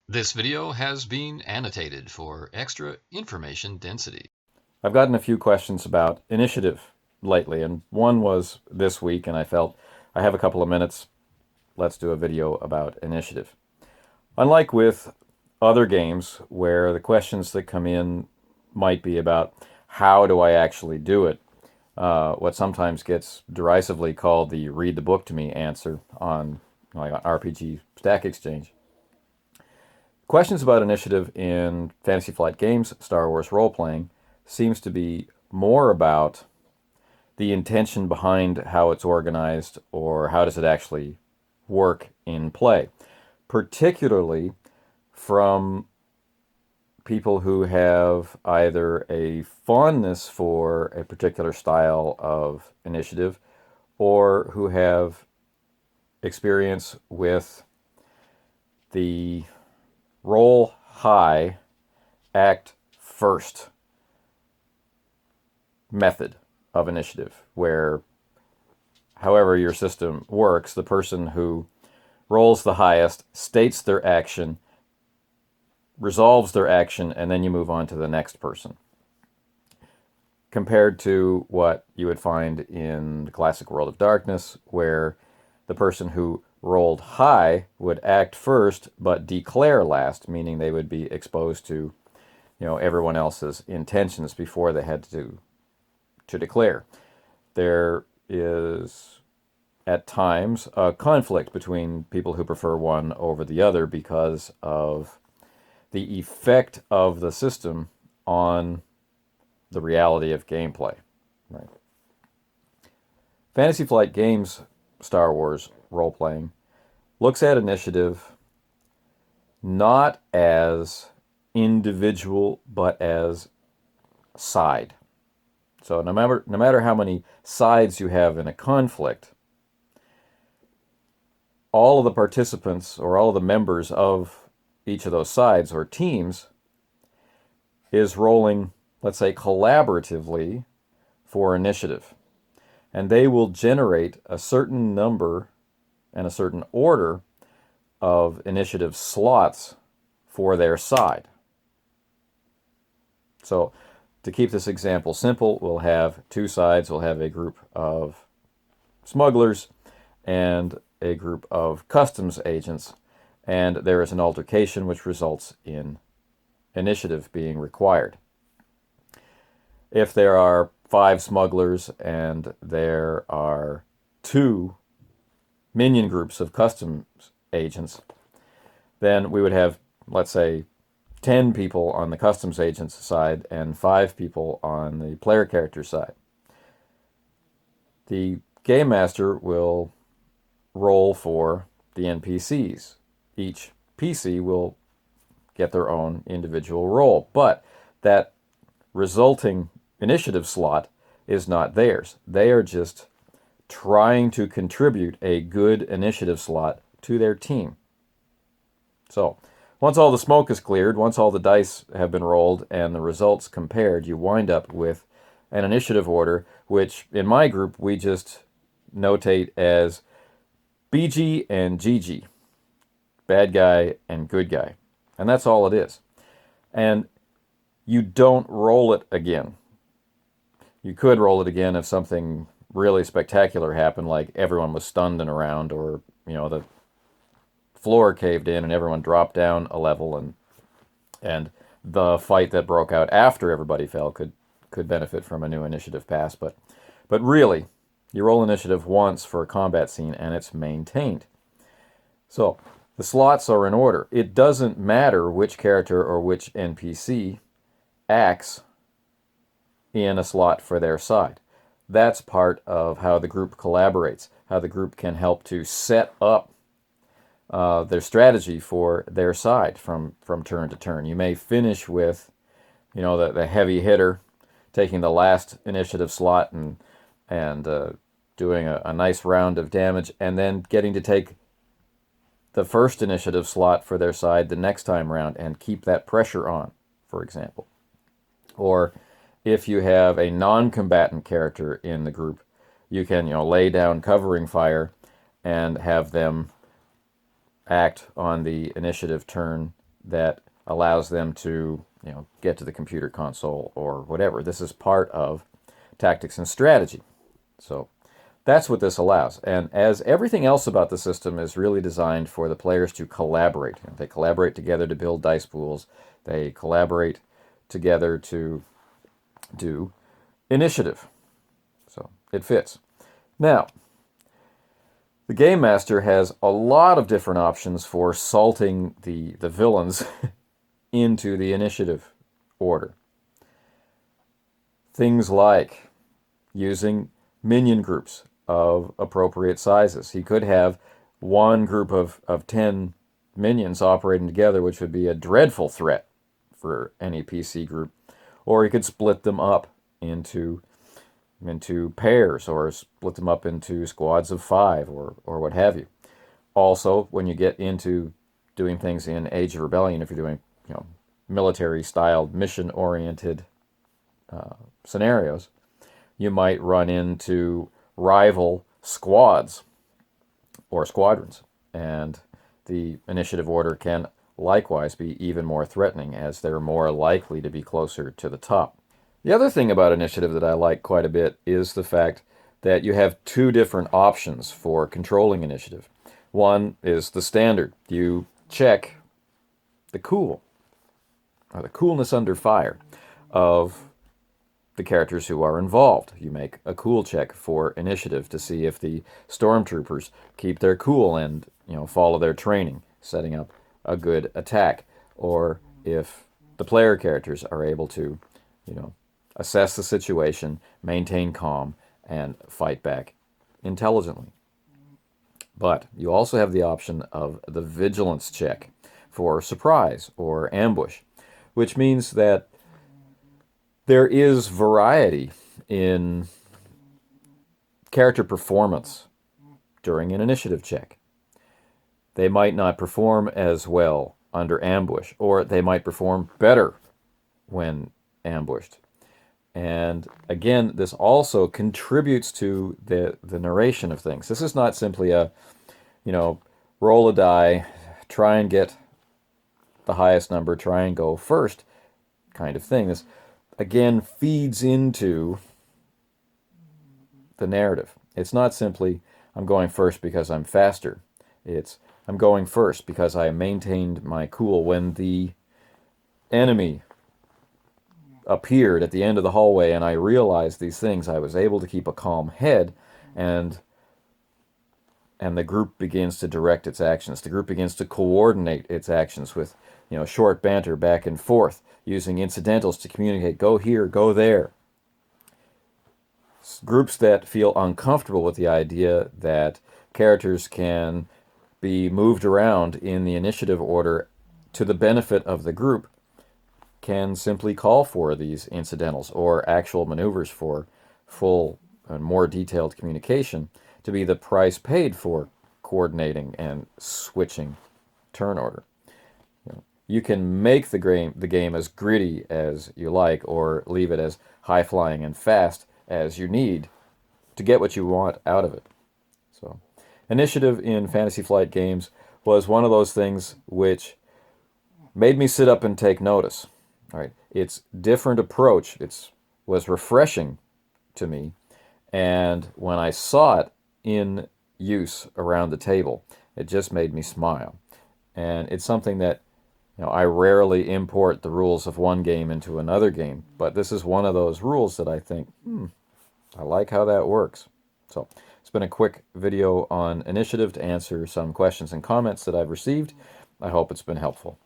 This video has been annotated for extra information density. I've gotten a few questions about initiative lately, and one was this week, and I felt I have a couple of minutes. Let's do a video about initiative. Unlike with other games where the questions that come in might be about how do I actually do it, what sometimes gets derisively called the read the book to me answer on like on RPG Stack Exchange. Questions about initiative in Fantasy Flight Games, Star Wars Roleplaying, seems to be more about the intention behind how it's organized or how does it actually work in play, particularly from people who have either a fondness for a particular style of initiative or who have experience with the roll high, act first method of initiative, where however your system works, the person who rolls the highest states their action, resolves their action, and then you move on to the next person. Compared to what you would find in the classic World of Darkness, where the person who rolled high would act first but declare last, meaning they would be exposed to everyone else's intentions before they had to declare. There is at times a conflict between people who prefer one over the other because of the effect of the system on the reality of gameplay. Right. Fantasy Flight Games, Star Wars Roleplaying, looks at initiative not as individual but as side. So no matter how many sides you have in a conflict, all of the participants or all of the members of each of those sides or teams is rolling, let's say, collaboratively for initiative. And they will generate a certain number and a certain order of initiative slots for their side. So to keep this example simple, we'll have two sides. We'll have a group of smugglers and a group of customs agents, and there is an altercation which results in initiative being required. If there are 5 smugglers and there are 2 minion groups of customs agents, then we would have, let's say, 10 people on the customs agent's side and 5 people on the player character side. The game master will roll for the NPCs. Each PC will get their own individual roll, but that resulting initiative slot is not theirs. They are just trying to contribute a good initiative slot to their team. So once all the smoke is cleared, once all the dice have been rolled and the results compared, you wind up with an initiative order, which in my group we just notate as BG and GG, bad guy and good guy. And that's all it is. And you don't roll it again. You could roll it again if something really spectacular happened, like everyone was stunned and around, or the floor caved in and everyone dropped down a level, and the fight that broke out after everybody fell could benefit from a new initiative pass. But really, you roll initiative once for a combat scene and it's maintained. So the slots are in order. It doesn't matter which character or which NPC acts in a slot for their side. That's part of how the group collaborates, how the group can help to set up their strategy for their side from turn to turn. You may finish with, the heavy hitter taking the last initiative slot and doing a nice round of damage, and then getting to take the first initiative slot for their side the next time round and keep that pressure on, for example. Or if you have a non-combatant character in the group, you can lay down covering fire and have them act on the initiative turn that allows them to, get to the computer console or whatever. This is part of tactics and strategy. So that's what this allows. And as everything else about the system is really designed for the players to collaborate. They collaborate together to build dice pools. They collaborate together to do initiative. So it fits. Now, the Game Master has a lot of different options for salting the villains into the initiative order. Things like using minion groups of appropriate sizes. He could have one group of 10 minions operating together, which would be a dreadful threat for any PC group. Or he could split them up into pairs, or split them up into squads of 5, or what have you. Also, when you get into doing things in Age of Rebellion, if you're doing military-styled, mission-oriented scenarios, you might run into rival squads or squadrons, and the initiative order can likewise be even more threatening, as they're more likely to be closer to the top. The other thing about initiative that I like quite a bit is the fact that you have two different options for controlling initiative. One is the standard. You check the cool, or the coolness under fire of the characters who are involved. You make a cool check for initiative to see if the stormtroopers keep their cool and follow their training, setting up a good attack, or if the player characters are able to assess the situation, maintain calm, and fight back intelligently. But you also have the option of the vigilance check for surprise or ambush, which means that there is variety in character performance during an initiative check. They might not perform as well under ambush, or they might perform better when ambushed. And again, this also contributes to the narration of things. This is not simply a, roll a die, try and get the highest number, try and go first kind of thing. This, again, feeds into the narrative. It's not simply, I'm going first because I'm faster. It's, I'm going first because I maintained my cool when the enemy appeared at the end of the hallway and I realized these things. I was able to keep a calm head, and the group begins to direct its actions. The group begins to coordinate its actions with short banter back and forth, using incidentals to communicate, go here, go there. Groups that feel uncomfortable with the idea that characters can be moved around in the initiative order to the benefit of the group can simply call for these incidentals or actual maneuvers for full and more detailed communication to be the price paid for coordinating and switching turn order. You can make the game as gritty as you like, or leave it as high-flying and fast as you need to get what you want out of it. So, initiative in Fantasy Flight games was one of those things which made me sit up and take notice. All right, its different approach, was refreshing to me, and when I saw it in use around the table, it just made me smile. And it's something that I rarely import the rules of one game into another game, but this is one of those rules that I think, I like how that works. So it's been a quick video on initiative to answer some questions and comments that I've received. I hope it's been helpful.